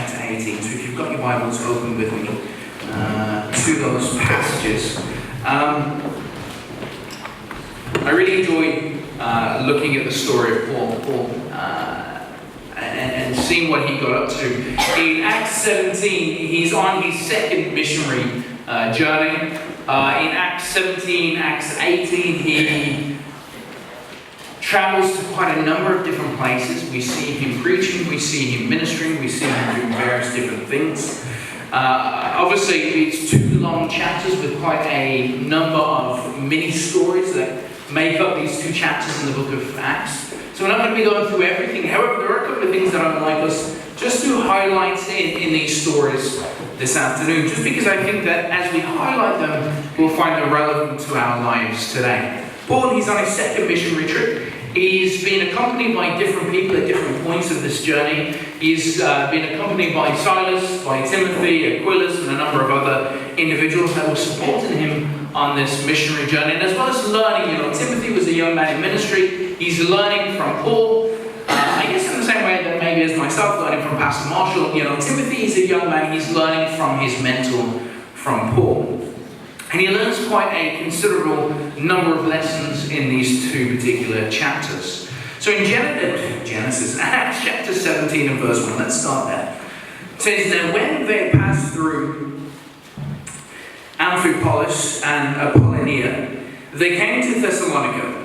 chapter 18. So if you've got your Bibles open with me to those passages. I really enjoy looking at the story of Paul and seeing what he got up to. In Acts 17, he's on his second missionary journey. In Acts 17, Acts 18, he travels to quite a number of different places. We see him preaching, we see him ministering, we see him doing various different things. Obviously, it's two long chapters with quite a number of mini stories that make up these two chapters in the book of Acts. So we're not going to be going through everything. However, there are a couple of things that I would like us just to highlight in these stories this afternoon, just because I think that as we highlight them, we'll find them relevant to our lives today. Paul, he's on his second missionary trip. He's been accompanied by different people at different points of this journey. He's been accompanied by Silas, by Timothy, Aquilus, and a number of other individuals that were supporting him on this missionary journey. And as well as learning, Timothy was a young man in ministry. He's learning from Paul. I guess in the same way that maybe as myself learning from Pastor Marshall, Timothy is a young man. He's learning from his mentor, from Paul. And he learns quite a considerable number of lessons in these two particular chapters. So in Genesis, Acts chapter 17 and verse 1, let's start there. It says, "Now when they passed through Amphipolis and Apollonia, they came to Thessalonica,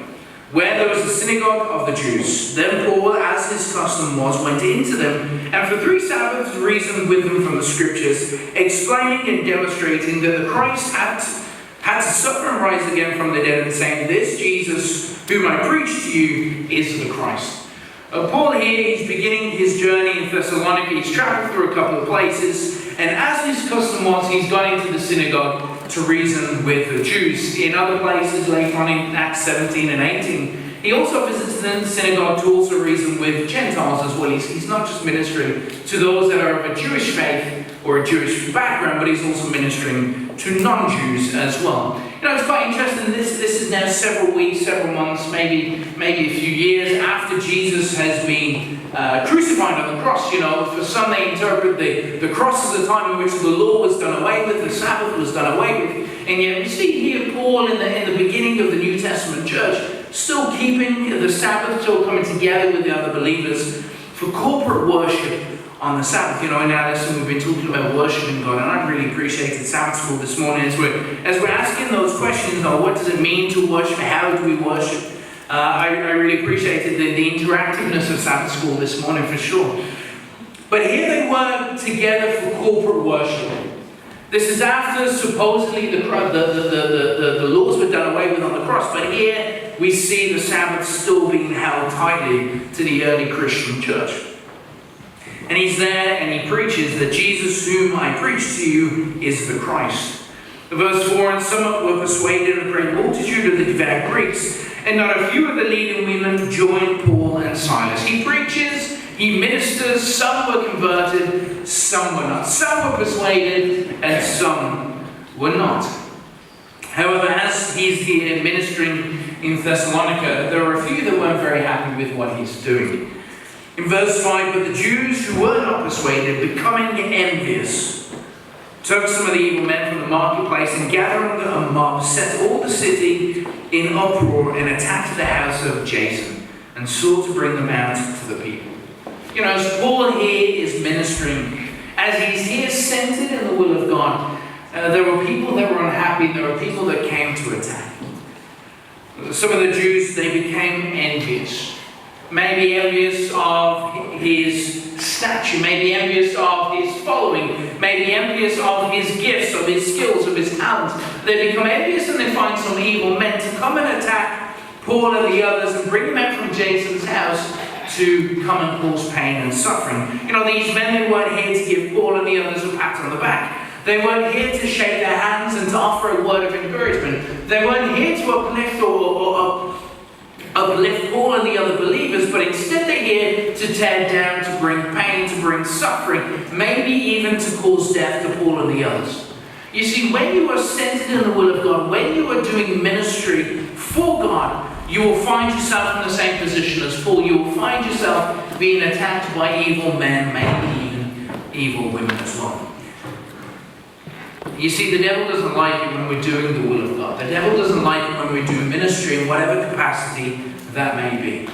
where there was a synagogue of the Jews. Then Paul, as his custom was, went into them, and for 3 Sabbaths reasoned with them from the Scriptures, explaining and demonstrating that the Christ had to suffer and rise again from the dead, and saying, 'This Jesus, whom I preach to you, is the Christ.'" Paul here is beginning his journey in Thessalonica. He's traveled through a couple of places, and as his custom was, he's gone into the synagogue to reason with the Jews. In other places later on in Acts 17 and 18, he also visits the synagogue to also reason with Gentiles as well. He's not just ministering to those that are of a Jewish faith or a Jewish background, but he's also ministering to non-Jews as well. It's quite interesting. This is now several weeks, several months, maybe a few years after Jesus has been crucified on the cross. For some they interpret the cross as a time in which the law was done away with, the Sabbath was done away with, and yet we see here Paul in the beginning of the New Testament church still keeping the Sabbath, still coming together with the other believers for corporate worship on the Sabbath. In our lesson we've been talking about worshiping God, and I really appreciated Sabbath school this morning as we're asking those questions on what does it mean to worship, how do we worship. I really appreciated the interactiveness of Sabbath school this morning for sure. But here they were together for corporate worship. This is after supposedly the laws were done away with on the cross, but here we see the Sabbath still being held tightly to the early Christian church. And he's there and he preaches that Jesus, whom I preach to you, is the Christ. Verse 4, "And some were persuaded, of a great multitude of the devout Greeks, and not a few of the leading women joined Paul and Silas." He preaches, he ministers, some were converted, some were not. Some were persuaded, and some were not. However, as he's here ministering in Thessalonica, there are a few that weren't very happy with what he's doing. In verse 5, "But the Jews who were not persuaded, becoming envious, took some of the evil men from the marketplace, and gathering a mob, set all the city in uproar, and attacked the house of Jason, and sought to bring them out to the people." As Paul here is ministering, as he's here centered in the will of God, there were people that were unhappy, there were people that came to attack. Some of the Jews, they became envious. Maybe envious of his stature, maybe envious of his following, maybe envious of his gifts, of his skills, of his talents. They become envious and they find some evil men to come and attack Paul and the others and bring them out from Jason's house to come and cause pain and suffering. These men, they weren't here to give Paul and the others a pat on the back. They weren't here to shake their hands and to offer a word of encouragement. They weren't here to uplift or uplift Paul and the other believers, but instead they're here to tear down, to bring pain, to bring suffering, maybe even to cause death to Paul and the others. You see, when you are centered in the will of God, when you are doing ministry for God, you will find yourself in the same position as Paul. You will find yourself being attacked by evil men, maybe evil women as well. You see, the devil doesn't like it when we're doing the will of God. The devil doesn't like it when we do ministry in whatever capacity that may be.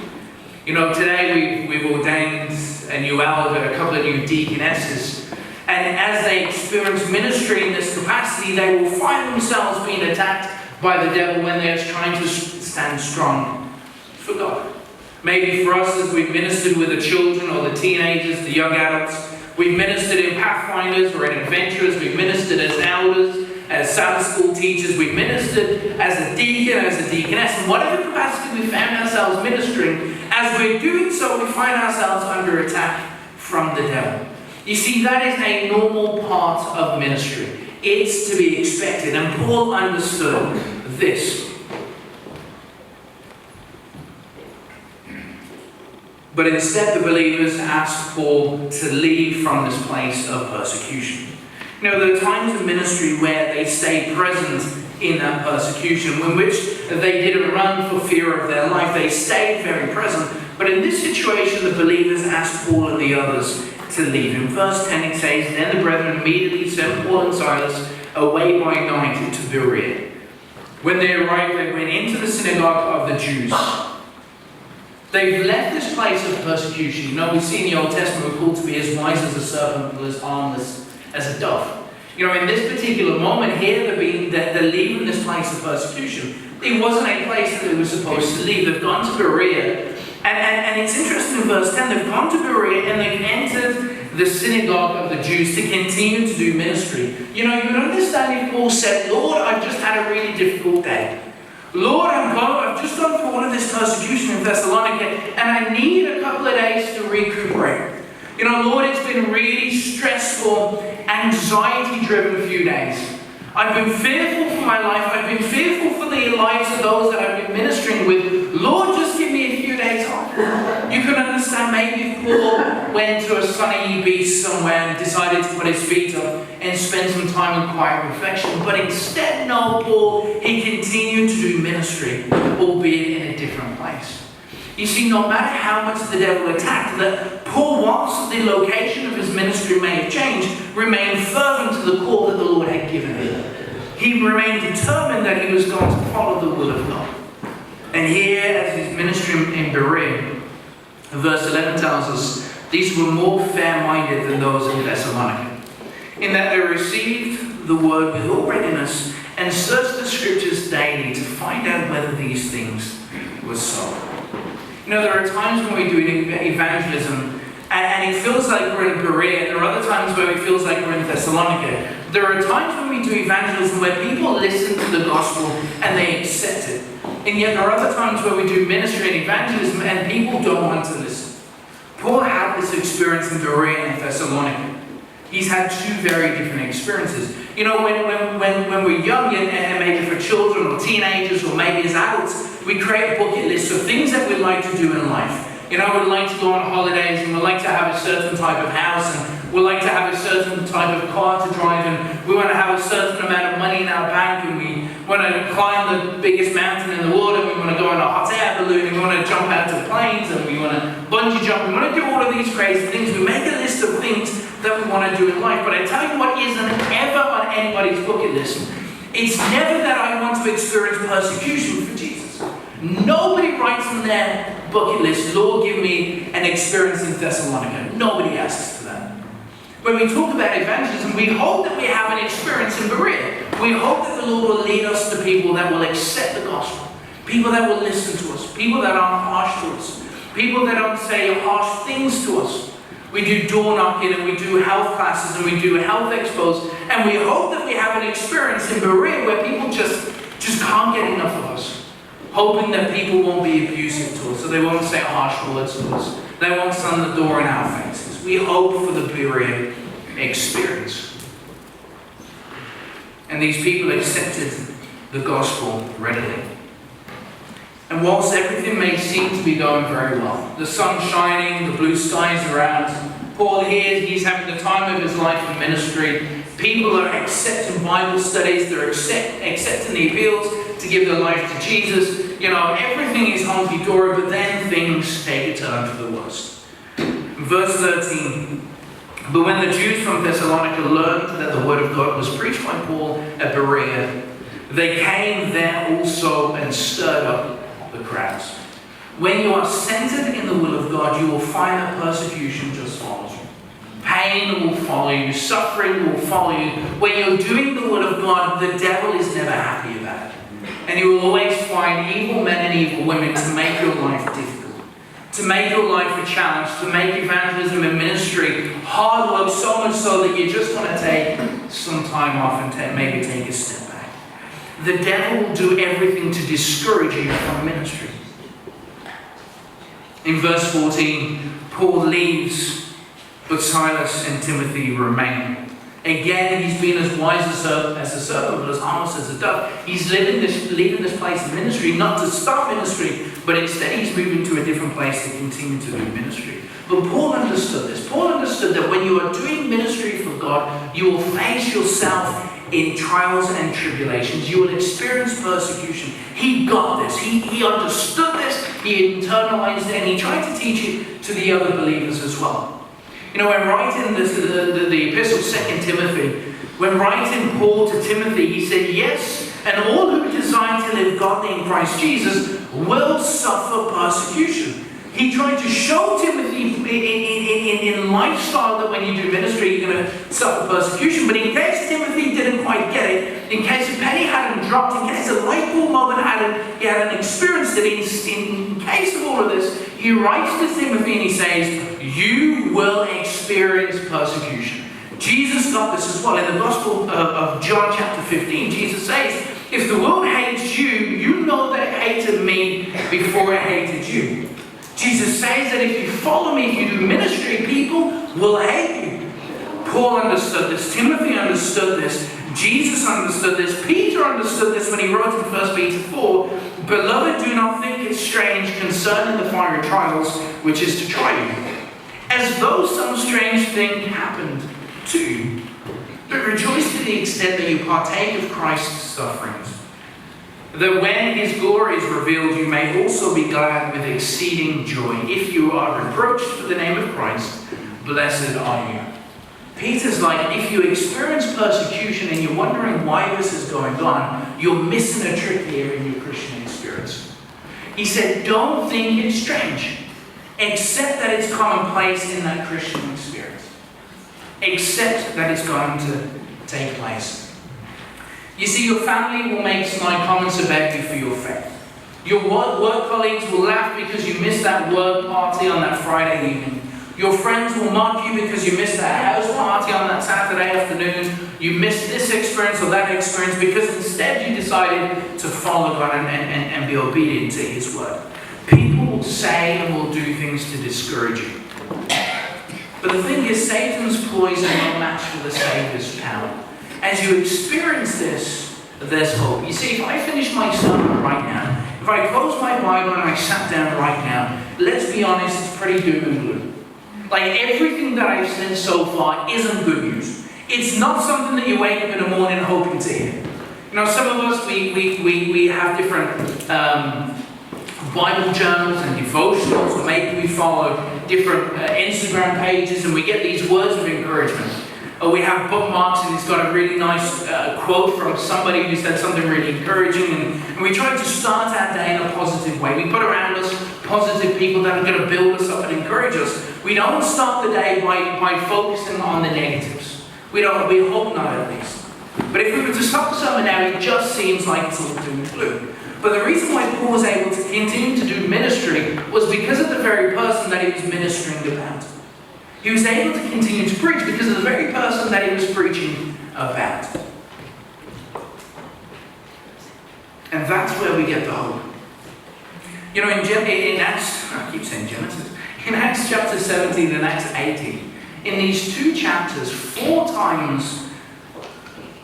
You know, today we've ordained a new elder, a couple of new deaconesses, and as they experience ministry in this capacity, they will find themselves being attacked by the devil when they're trying to stand strong for God. Maybe for us, as we've ministered with the children or the teenagers, the young adults, we've ministered in Pathfinders or in Adventurers, we've ministered as elders, as Sabbath school teachers, we've ministered as a deacon, as a deaconess, and whatever capacity we found ourselves ministering, as we're doing so, we find ourselves under attack from the devil. You see, that is a normal part of ministry. It's to be expected, and Paul understood this. But instead, the believers asked Paul to leave from this place of persecution. You know, there are times in ministry where they stay present in that persecution, in which they didn't run for fear of their life. They stayed very present. But in this situation, the believers asked Paul and the others to leave. In verse 10 it says, "Then the brethren immediately sent Paul and Silas away by night to Berea. When they arrived, they went into the synagogue of the Jews." They've left this place of persecution. You know, we see in the Old Testament we're called to be as wise as a serpent, but as harmless as a dove. You know, in this particular moment here, they're leaving this place of persecution. It wasn't a place that they were supposed to leave. They've gone to Berea. And it's interesting in verse 10, they've gone to Berea and they've entered the synagogue of the Jews to continue to do ministry. You know, you can understand if Paul said, "Lord, I've just had a really difficult day. Lord, I've just gone through all of this persecution in Thessalonica and I need a couple of days to recuperate. You know, Lord, it's been really stressful, anxiety-driven few days. I've been fearful for my life. I've been fearful for the lives of those that I've been ministering with. Lord, just give me a few days off." You can understand maybe if Paul went to a sunny beach somewhere and decided to put his feet up and spend some time in quiet reflection. But instead, no, Paul, he continued to do ministry, albeit in a different place. You see, no matter how much the devil attacked, that Paul, whilst the location of his ministry may have changed, remained fervent to the call that the Lord had given him. He remained determined that he was going to follow the will of God. And here, as his ministry in Berea, verse 11 tells us, these were more fair-minded than those in Thessalonica, in that they received the word with all readiness and searched the scriptures daily to find out whether these things were so. You know, there are times when we do evangelism and it feels like we're in Berea. There are other times where it feels like we're in Thessalonica. There are times when we do evangelism where people listen to the gospel and they accept it. And yet there are other times where we do ministry and evangelism and people don't want to listen. Paul had this experience in Berea and Thessalonica. He's had two very different experiences. You know, when we're young and maybe for children or teenagers or maybe as adults, we create bucket lists of things that we'd like to do in life. You know, we'd like to go on holidays and we'd like to have a certain type of house and we'd like to have a certain type of car to drive and we want to have a certain amount of money in our bank and we want to climb the biggest mountain in the world and we want to go on a hot air balloon and we want to jump out of planes and we want to bungee jump. We want to do all of these crazy things. We make a list of things that we want to do in life. But I tell you what isn't ever on anybody's bucket list. It's never that I want to experience persecution for Jesus. Nobody writes on their bucket list, "Lord, give me an experience in Thessalonica." Nobody asks for that. When we talk about evangelism, we hope that we have an experience in Berea. We hope that the Lord will lead us to people that will accept the gospel, people that will listen to us, people that aren't harsh to us, people that don't say harsh things to us. We do door knocking and we do health classes and we do health expos, and we hope that we have an experience in Berea where people just can't get enough of us. Hoping that people won't be abusive to us, so they won't say harsh words to us. They won't slam the door in our faces. We hope for the Berea experience. And these people accepted the gospel readily. And whilst everything may seem to be going very well, the sun's shining, the blue skies around, Paul here, he's having the time of his life in ministry. People are accepting Bible studies, they're accepting the appeals to give their life to Jesus. You know, everything is hunky-dory, but then things take a turn for the worst. Verse 13, But when the Jews from Thessalonica learned that the word of God was preached by Paul at Berea, they came there also and stirred up the crowds. When you are centered in the will of God, you will find that persecution just follows you. Pain will follow you. Suffering will follow you. When you're doing the will of God, the devil is never happy about it. And you will always find evil men and evil women to make your life difficult, to make your life a challenge, to make evangelism and ministry hard work, so much so that you just want to take some time off and maybe take a step back. The devil will do everything to discourage you from ministry. In verse 14, Paul leaves, but Silas and Timothy remain. Again, he's been as wise as a serpent, but as harmless as a dove. He's leaving this place of ministry, not to start ministry, but instead he's moving to a different place to continue to do ministry. But Paul understood this. Paul understood that when you are doing ministry for God, you will face yourself in trials and tribulations. You will experience persecution. He got this. He understood this. He internalized it, and he tried to teach it to the other believers as well. You know, when writing the epistle 2 Timothy, when writing Paul to Timothy, he said, yes, and all who desire to live godly in Christ Jesus will suffer persecution. He tried to show Timothy in lifestyle that when you do ministry, you're going to suffer persecution. But in case Timothy didn't quite get it, in case a penny hadn't dropped, in case a light bulb moment he hadn't experienced it, in case of all of this, he writes to Timothy and he says, you will experience persecution. Jesus got this as well. In the Gospel of John chapter 15, Jesus says, if the world hates you, you know that it hated me before it hated you. Jesus says that if you follow me, if you do ministry, people will hate you. Paul understood this. Timothy understood this. Jesus understood this. Peter understood this when he wrote in 1 Peter 4, beloved, do not think it strange concerning the fiery trials which is to try you, as though some strange thing happened to you. But rejoice to the extent that you partake of Christ's sufferings, that when his glory is revealed, you may also be glad with exceeding joy. If you are reproached for the name of Christ, blessed are you. Peter's like, if you experience persecution and you're wondering why this is going on, you're missing a trick here in your Christian experience. He said, don't think it's strange. Accept that it's commonplace in that Christian experience. Accept that it's going to take place. You see, your family will make snide comments about you for your faith. Your work colleagues will laugh because you missed that work party on that Friday evening. Your friends will mock you because you missed that house party on that Saturday afternoon. You missed this experience or that experience because instead you decided to follow God and be obedient to his word. People will say and will do things to discourage you. But the thing is, Satan's ploys are no match for the Savior's power. As you experience this, there's hope. You see, if I finish my sermon right now, if I close my Bible and I sat down right now, let's be honest, it's pretty doom and gloom. Like everything that I've said so far isn't good news. It's not something that you wake up in the morning hoping to hear. You know, some of us, we have different Bible journals and devotionals, or maybe we follow different Instagram pages and we get these words of encouragement. Or we have bookmarks and it's got a really nice quote from somebody who said something really encouraging, and we try to start our day in a positive way. We put around us positive people that are going to build us up and encourage us. We don't start the day by focusing on the negatives. We hope not, at least. But if we were to stop the sermon now, it just seems like it's all doom and gloom. But the reason why Paul was able to continue to do ministry was because of the very person that he was ministering about. He was able to continue to preach because of the very person that he was preaching about. And that's where we get the hope. You know, in Acts, I keep saying Genesis, in Acts chapter 17 and Acts 18, in these two chapters, 4 times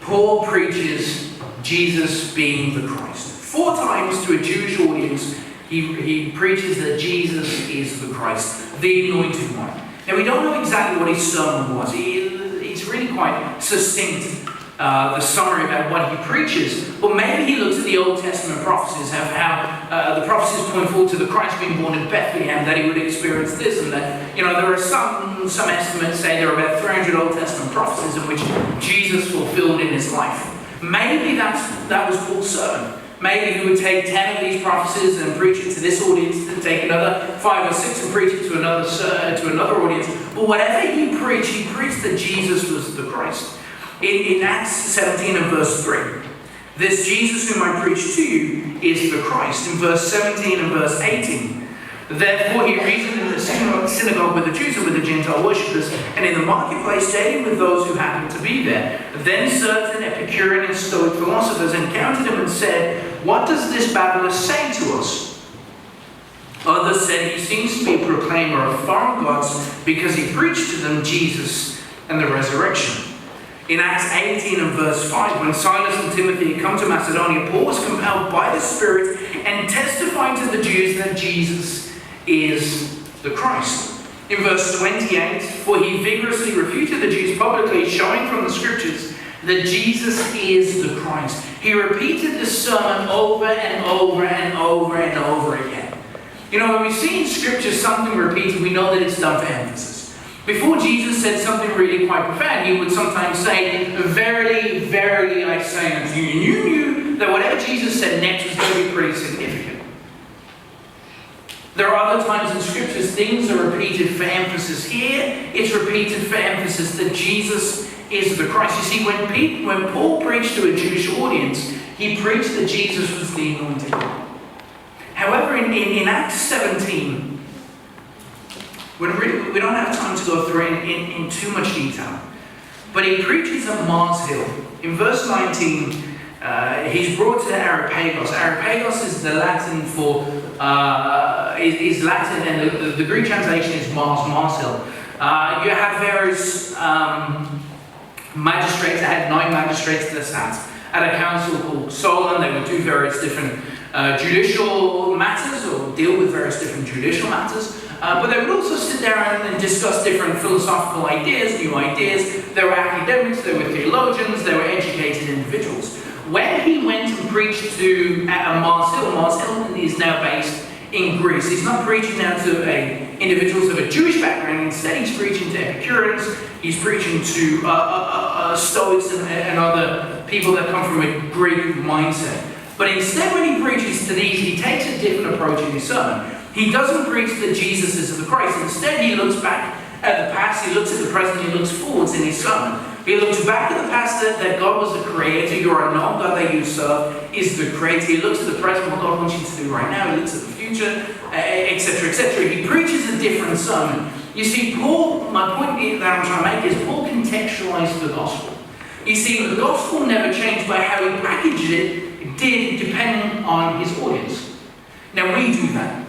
Paul preaches Jesus being the Christ. 4 times to a Jewish audience, he preaches that Jesus is the Christ, the anointed one. Now, we don't know exactly what his sermon was. He's really quite succinct the summary about what he preaches. But maybe he looks at the Old Testament prophecies, of how the prophecies point forward to the Christ being born in Bethlehem, that he would experience this, and that, there are some estimates say there are about 300 Old Testament prophecies in which Jesus fulfilled in his life. Maybe that was Paul's sermon. Maybe he would take 10 of these prophecies and preach it to this audience, and take another 5 or 6 and preach it to another audience. But whatever he preached that Jesus was the Christ. In Acts 17 and verse 3, this Jesus whom I preach to you is the Christ. In verse 17 and verse 18, therefore he reasoned in the synagogue with the Jews and with the Gentile worshippers, and in the marketplace daily with those who happened to be there. Then certain Epicurean and Stoic philosophers encountered him and said, what does this babbler say to us? Others said, he seems to be a proclaimer of foreign gods because he preached to them Jesus and the resurrection. In Acts 18 and verse 5, when Silas and Timothy had come to Macedonia, Paul was compelled by the Spirit and testified to the Jews that Jesus is the Christ. In verse 28, for he vigorously refuted the Jews publicly, showing from the Scriptures that Jesus is the Christ. He repeated this sermon over and over and over and over again. When we see in Scripture something repeated, we know that it's done for emphasis. Before Jesus said something really quite profound, he would sometimes say, verily, verily, I say unto you. And you knew that whatever Jesus said next was going to be pretty significant. There are other times in Scriptures things are repeated for emphasis. Here, it's repeated for emphasis that Jesus is the Christ. You see, when Paul preached to a Jewish audience, he preached that Jesus was the anointed one. However, in Acts 17, we don't have time to go through it in too much detail. But he preaches at Mars Hill. In verse 19, he's brought to Areopagus. Areopagus is the Latin for, is Latin, and the Greek translation is Mars Hill. You have various magistrates. I had 9 magistrates that sat at a council called Solon. They would do various different judicial matters, or deal with various different judicial matters. But they would also sit there and discuss different philosophical ideas, new ideas. They were academics, they were theologians, they were educated individuals. When he went and preached to Mars Hill is now based in Greece. He's not preaching now to individuals of a Jewish background. Instead, he's preaching to Epicureans. He's preaching to Stoics and other people that come from a Greek mindset. But instead, when he preaches to these, he takes a different approach in his sermon. He doesn't preach that Jesus is the Christ. Instead, he looks back at the past, he looks at the present, he looks forwards in his sermon. He looks back at the past, that God was the creator, your unknown God that you serve is the creator. He looks at the present, what God wants you to do right now. He looks at the future, etc., etc. He preaches a different sermon. You see, Paul, my point that I'm trying to make is Paul contextualized the gospel. You see, the gospel never changed by how he packaged it. It did, depending on his audience. Now, we do that.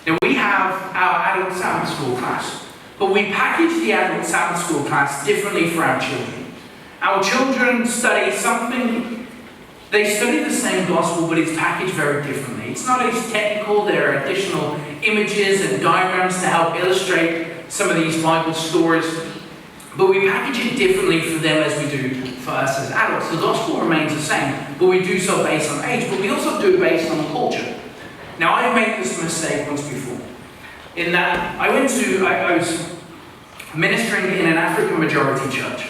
Now, we have our adult Sabbath school class, but we package the adult Sabbath school class differently for our children. Our children study something, they study the same gospel, but it's packaged very differently. It's not as technical. There are additional images and diagrams to help illustrate some of these Bible stories, but we package it differently for them as we do for us as adults. The gospel remains the same, but we do so based on age, but we also do it based on culture. Now, I've made this mistake once before, in that I was ministering in an African majority church.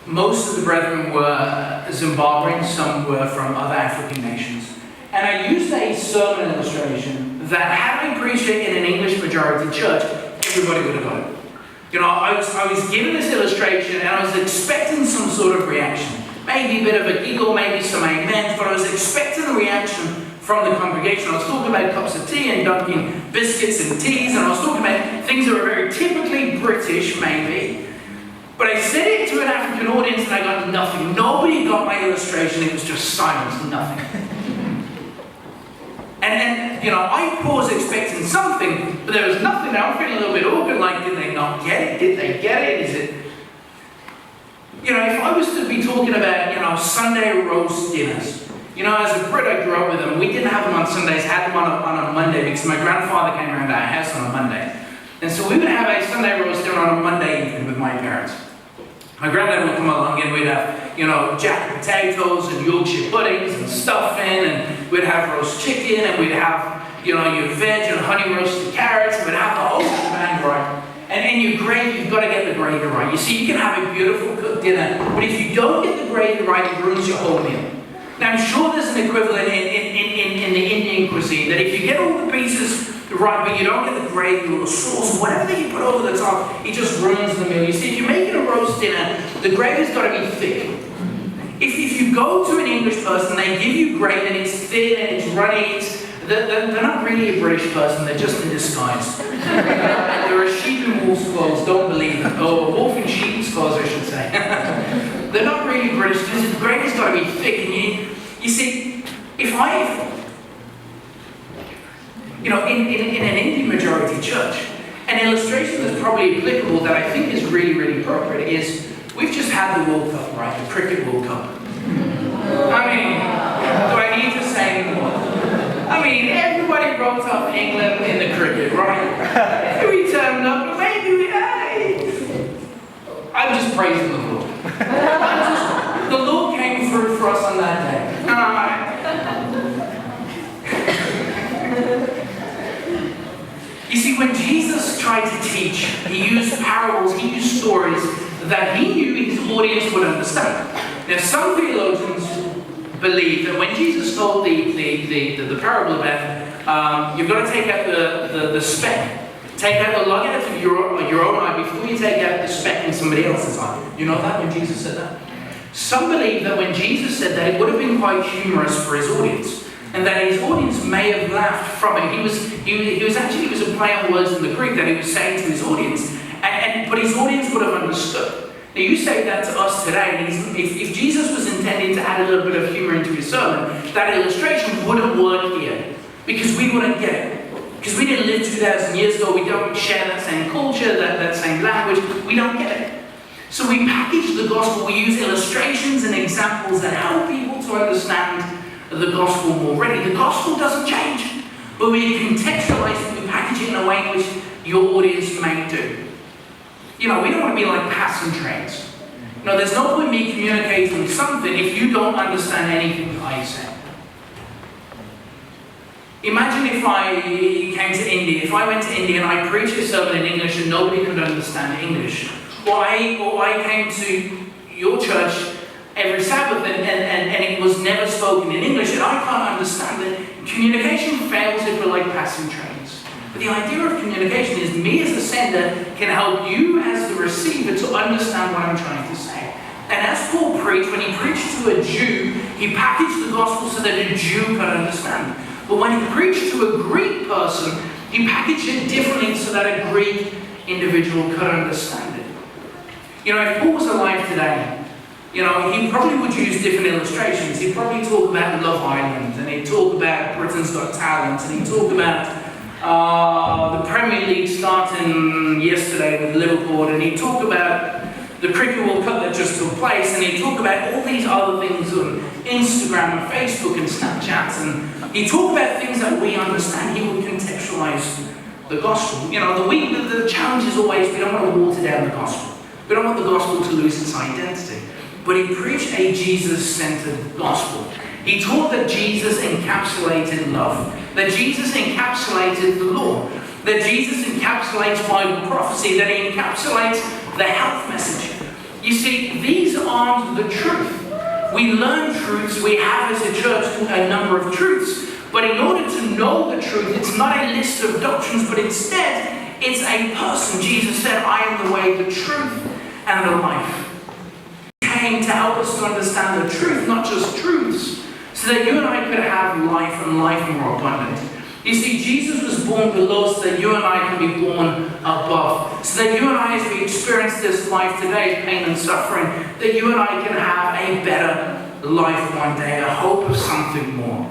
Most of the brethren were Zimbabwean, some were from other African nations. And I used a sermon illustration that, having preached it in an English majority church, everybody would have got it. I was given this illustration and I was expecting some sort of reaction. Maybe a bit of a giggle, maybe some amens, but I was expecting a reaction from the congregation. I was talking about cups of tea and dunking biscuits and teas, and I was talking about things that were very typically British, maybe. But I said it to an African audience and I got nothing. Nobody got my illustration. It was just silence, nothing. And then, I paused expecting something, but there was nothing. Now I'm feeling a little bit awkward, like, did they not get it? Did they get it? Is it... if I was to be talking about, Sunday roast dinners, as a Brit, I grew up with them. We didn't have them on Sundays, had them on a Monday, because my grandfather came around our house on a Monday. And so we would have a Sunday roast dinner on a Monday evening with my parents. My granddad would come along and we'd have, jacket potatoes and Yorkshire puddings and stuffing, and we'd have roast chicken, and we'd have, your veg and honey roasted carrots, and we'd have the whole shebang right. And your gravy, you've got to get the gravy right. You see, you can have a beautiful cooked dinner, but if you don't get the gravy right, it ruins your whole meal. Now, I'm sure there's an equivalent in the Indian cuisine, that if you get all the pieces right, but you don't get the gravy or the sauce or whatever that you put over the top, it just ruins the meal. You see, if you're making a roast dinner, the gravy's got to be thick. If you go to an English person, they give you gravy and it's thin and it's runny, they're not really a British person, they're just in disguise. They're a sheep in wolf's clothes, don't believe them. Oh, a wolf in sheep's clothes, I should say. They're not really British because the gravy's got to be thick. And you see, in an Indian majority church, an illustration that's probably applicable that I think is really, really appropriate is, we've just had the World Cup, right? The Cricket World Cup. I mean, do I need to say more? I mean, everybody wrote off England in the cricket, right? We turned up, but maybe I'm just praising the Lord. The Lord came through for us on that day. You see, when Jesus tried to teach, he used parables, he used stories that he knew his audience would understand. Now, some theologians believe that when Jesus told the parable about, you've got to take out the speck, take out the log out of your own eye before you take out the speck in somebody else's eye. You know that when Jesus said that? Some believe that when Jesus said that, it would have been quite humorous for his audience, and that his audience may have laughed from it. He was a play on words in the Greek that he was saying to his audience, but his audience would have understood. Now you say that to us today, and if Jesus was intending to add a little bit of humor into his sermon, that illustration wouldn't work here, because we wouldn't get it. Because we didn't live 2,000 years ago, we don't share that same culture, that same language, we don't get it. So we package the gospel, we use illustrations and examples that help people to understand the gospel more readily. The gospel doesn't change, but we contextualize it, we package it in a way in which your audience may do. We don't want to be like passing trains. There's no point in me communicating something if you don't understand anything I say. Imagine if I came to India, if I went to India and I preached a sermon in English and nobody could understand English. Or I came to your church every Sabbath and it was never spoken in English and I can't understand it. Communication fails if we're like passing trains. But the idea of communication is me as the sender can help you as the receiver to understand what I'm trying to say. And as Paul preached, when he preached to a Jew, he packaged the gospel so that a Jew could understand. But when he preached to a Greek person, he packaged it differently so that a Greek individual could understand it. If Paul was alive today, he probably would use different illustrations. He'd probably talk about Love Island, and he'd talk about Britain's Got Talent, and he'd talk about the Premier League starting yesterday with Liverpool, and he'd talk about the Cricket World Cup that just took place, and he'd talk about all these other things on Instagram and Facebook and Snapchat, and he'd talk about things that we understand. He would contextualize the gospel. The challenge is always we don't want to water down the gospel. We don't want the gospel to lose its identity. But he preached a Jesus-centered gospel. He taught that Jesus encapsulated love, that Jesus encapsulated the law, that Jesus encapsulates Bible prophecy, that he encapsulates the health message. You see, these aren't the truth. We learn truths, we have as a church a number of truths, but in order to know the truth, it's not a list of doctrines, but instead, it's a person. Jesus said, I am the way, the truth, and the life. He came to help us to understand the truth, not just truths, so that you and I could have life and life more abundant. You see, Jesus was born below so that you and I can be born above. So that you and I, as we experience this life today, pain and suffering, that you and I can have a better life one day, a hope of something more.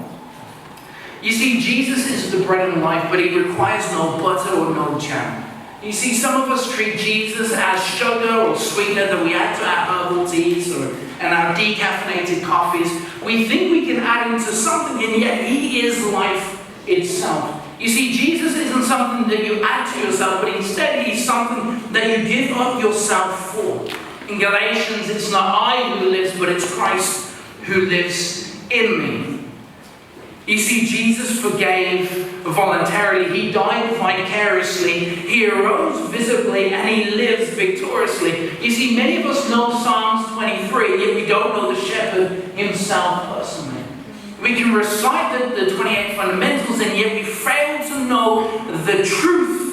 You see, Jesus is the bread and life, but he requires no butter or no jam. You see, some of us treat Jesus as sugar or sweetener that we add to our herbal teas and our decaffeinated coffees. We think we can add him to something, and yet he is life itself. You see, Jesus isn't something that you add to yourself, but instead he's something that you give up yourself for. In Galatians, it's not I who lives, but it's Christ who lives in me. You see, Jesus forgave voluntarily. He died vicariously. He arose visibly, and he lives victoriously. You see, many of us know Psalms 23, yet we don't know the shepherd himself personally. We can recite the 28 fundamentals, and yet we fail to know the truth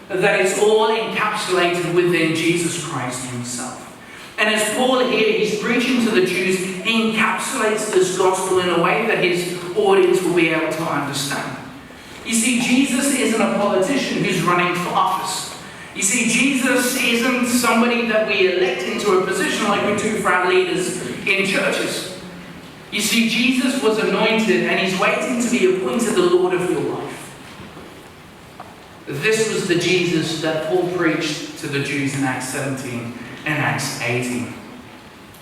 that is all encapsulated within Jesus Christ himself. And as Paul here, he's preaching to the Jews, he encapsulates this gospel in a way that his audience will be able to understand. You see, Jesus isn't a politician who's running for office. You see, Jesus isn't somebody that we elect into a position like we do for our leaders in churches. You see, Jesus was anointed, and he's waiting to be appointed the Lord of your life. This was the Jesus that Paul preached to the Jews in Acts 17 and Acts 18.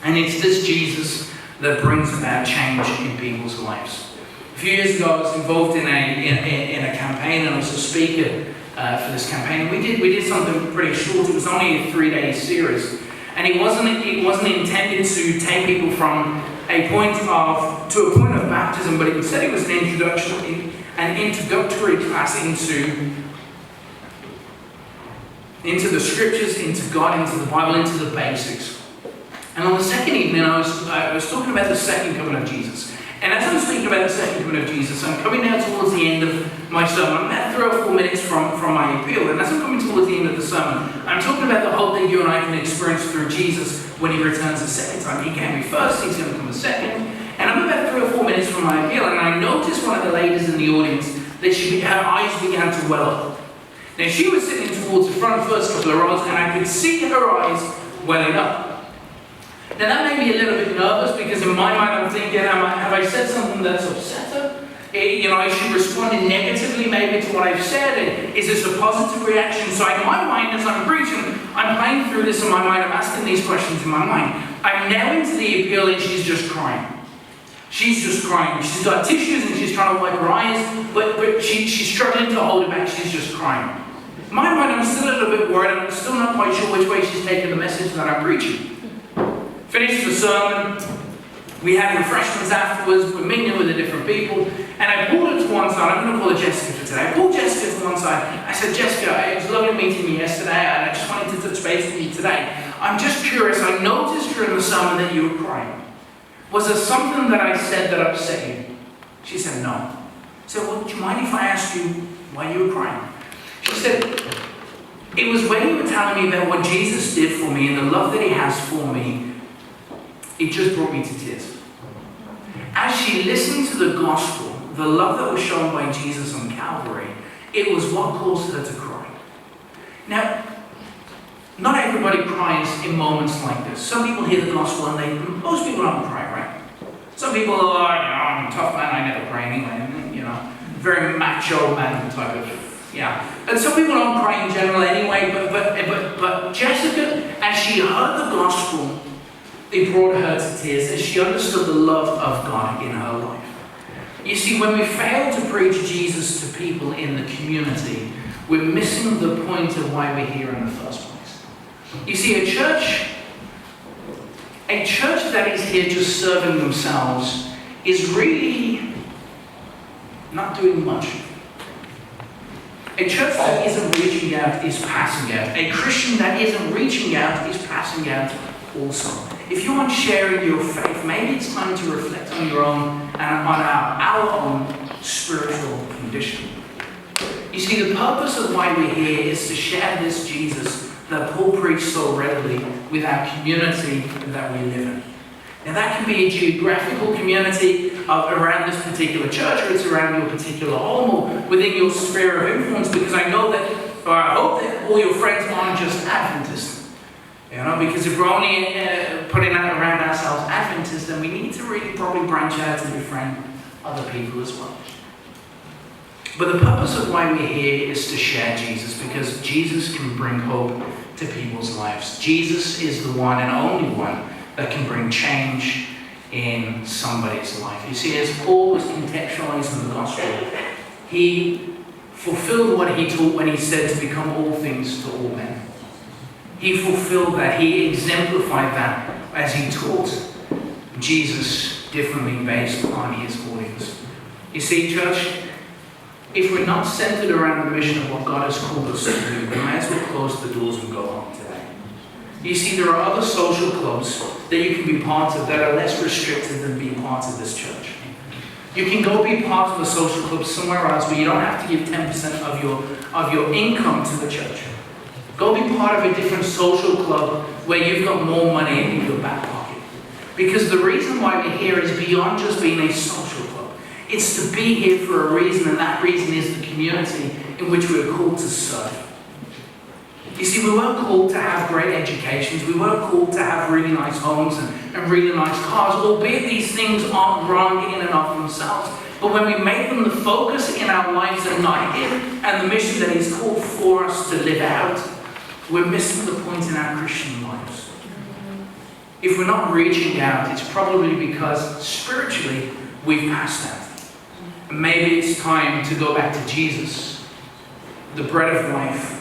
And it's this Jesus that brings about change in people's lives. A few years ago, I was involved in a campaign, and I was a speaker for this campaign. We did something pretty short. It was only a 3-day series, and it wasn't intended to take people from a point of baptism, but instead it was an introductory class into the scriptures, into God, into the Bible, into the basics. And on the second evening, I was talking about the second coming of Jesus. And as I'm speaking about the second coming of Jesus, I'm coming now towards the end of my sermon. I'm about 3 or 4 minutes from my appeal. And as I'm coming towards the end of the sermon, I'm talking about the hope that you and I can experience through Jesus when he returns the second time. He came first, he's going to come a second. And I'm about 3 or 4 minutes from my appeal, and I noticed one of the ladies in the audience, that her eyes began to well up. Now, she was sitting towards the front, first couple of rows, and I could see her eyes welling up. Now, that made me a little bit nervous, because in my mind I'm thinking, have I said something that's upset her? Is she responding negatively maybe to what I've said? Is this a positive reaction? So in my mind, as I'm preaching, I'm playing through this in my mind, I'm asking these questions in my mind. I'm now into the appeal, and she's just crying. She's just crying. She's got tissues, and she's trying to wipe her eyes, but she's struggling to hold it back. She's just crying. In my mind, I'm still a little bit worried, and I'm still not quite sure which way she's taking the message that I'm preaching. Finished the sermon, we had refreshments afterwards, we're mingling with the different people, and I pulled her to one side. I'm going to call her Jessica for today. I pulled Jessica to one side. I said, Jessica, it was lovely meeting you yesterday, and I just wanted to touch base with you today. I'm just curious, I noticed during the sermon that you were crying. Was there something that I said that upset you? She said, no. I said, well, do you mind if I ask you why you were crying? She said, it was when you were telling me about what Jesus did for me and the love that he has for me, it just brought me to tears. As she listened to the gospel, the love that was shown by Jesus on Calvary, it was what caused her to cry. Now, not everybody cries in moments like this. Some people hear the gospel and most people don't cry, right? Some people are, I'm a tough man, I never cry anyway, very macho man type of, And some people don't cry in general anyway, but Jessica, as she heard the gospel, it brought her to tears as she understood the love of God in her life. You see, when we fail to preach Jesus to people in the community, we're missing the point of why we're here in the first place. You see, a church that is here just serving themselves is really not doing much. A church that isn't reaching out is passing out. A Christian that isn't reaching out is passing out also. If you aren't sharing your faith, maybe it's time to reflect on your own and on our own spiritual condition. You see, the purpose of why we're here is to share this Jesus that Paul preached so readily with our community that we live in. Now, that can be a geographical community around this particular church, or it's around your particular home, or within your sphere of influence, because I know that, or I hope that all your friends aren't just Adventists. Because if we're only putting out around ourselves Adventists, then we need to really probably branch out and befriend other people as well. But the purpose of why we're here is to share Jesus, because Jesus can bring hope to people's lives. Jesus is the one and only one that can bring change in somebody's life. You see, as Paul was contextualizing the gospel, he fulfilled what he taught when he said to become all things to all men. He fulfilled that. He exemplified that as he taught Jesus differently based on his audience. You see, church, if we're not centered around the mission of what God has called us to do, we might as well close the doors and go home today. You see, there are other social clubs that you can be part of that are less restricted than being part of this church. You can go be part of a social club somewhere else where you don't have to give 10% of your income to the church. Go be part of a different social club where you've got more money in your back pocket. Because the reason why we're here is beyond just being a social club. It's to be here for a reason, and that reason is the community in which we're called to serve. You see, we weren't called to have great educations. We weren't called to have really nice homes and really nice cars, albeit these things aren't wrong in and of themselves. But when we make them the focus in our lives and not Him and the mission that He's called for us to live out, we're missing the point in our Christian lives. If we're not reaching out, it's probably because spiritually we've passed out. And maybe it's time to go back to Jesus, the bread of life,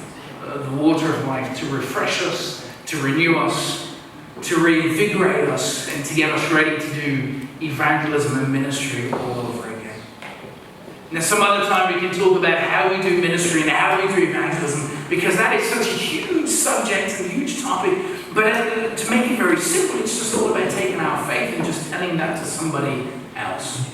the water of life, to refresh us, to renew us, to reinvigorate us, and to get us ready to do evangelism and ministry all over again. Now, some other time we can talk about how we do ministry and how we do evangelism, because that is such a huge subject and a huge topic. But to make it very simple, it's just all about taking our faith and just telling that to somebody else.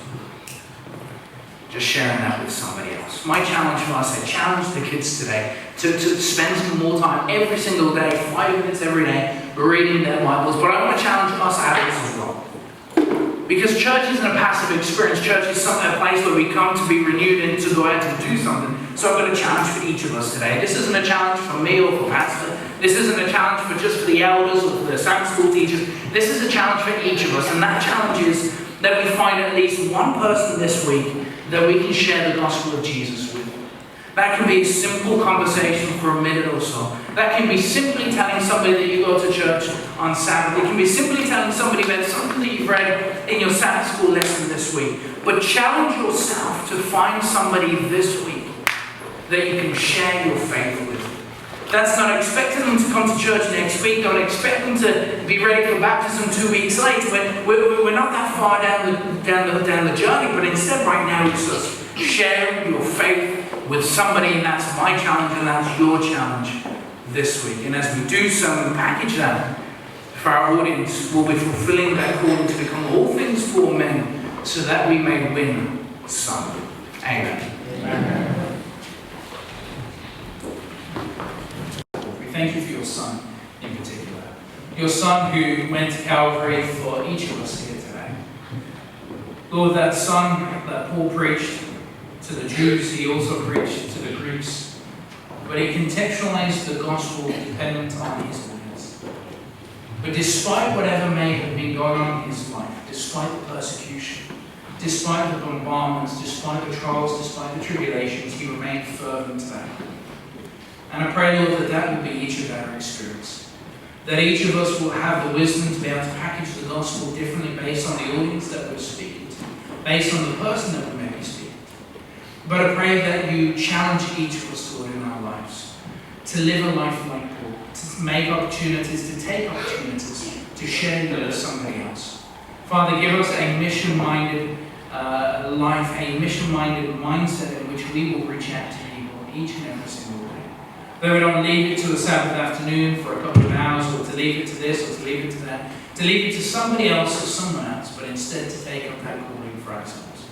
Just sharing that with somebody else. My challenge for us, I challenge the kids today to spend some more time every single day, 5 minutes every day, reading their Bibles. But I want to challenge us adults as well. Because church isn't a passive experience. Church is a place where we come to be renewed and to go out and do something. So I've got a challenge for each of us today. This isn't a challenge for me or for Pastor. This isn't a challenge for just for the elders or for the Sabbath school teachers. This is a challenge for each of us. And that challenge is that we find at least one person this week that we can share the gospel of Jesus with. That can be a simple conversation for a minute or so. That can be simply telling somebody that you go to church on Sabbath. It can be simply telling somebody about something that you've read in your Sabbath school lesson this week. But challenge yourself to find somebody this week that you can share your faith with. That's not expecting them to come to church next week. Don't expect them to be ready for baptism 2 weeks later. We're not that far down the journey, but instead right now it's just share your faith with somebody, and that's my challenge and that's your challenge this week. And as we do so and package that for our audience, we'll be fulfilling that calling to become all things to all men so that we may win some. Amen. Amen. Thank you for your Son in particular. Your Son who went to Calvary for each of us here today. Lord, that Son that Paul preached to the Jews, he also preached to the Greeks. But he contextualized the gospel dependent on his audience. But despite whatever may have been going on in his life, despite the persecution, despite the bombardments, despite the trials, despite the tribulations, he remained fervent to that. And I pray, Lord, that that will be each of our experience. That each of us will have the wisdom to be able to package the gospel differently based on the audience that we're speaking to, based on the person that we may be speaking to. But I pray that you challenge each of us, Lord, in our lives to live a life like Paul, to make opportunities, to take opportunities, to share them with somebody else. Father, give us a mission-minded life, a mission-minded mindset in which we will reach out to people each and every single day. That we don't leave it to the Sabbath afternoon for a couple of hours, or to leave it to this, or to leave it to that, to leave it to somebody else or someone else, but instead to take up that calling for ourselves.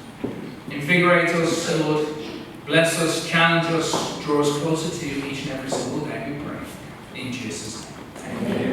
Invigorate us, Lord. Bless us, challenge us, draw us closer to you each and every single day, we pray. In Jesus' name. Amen.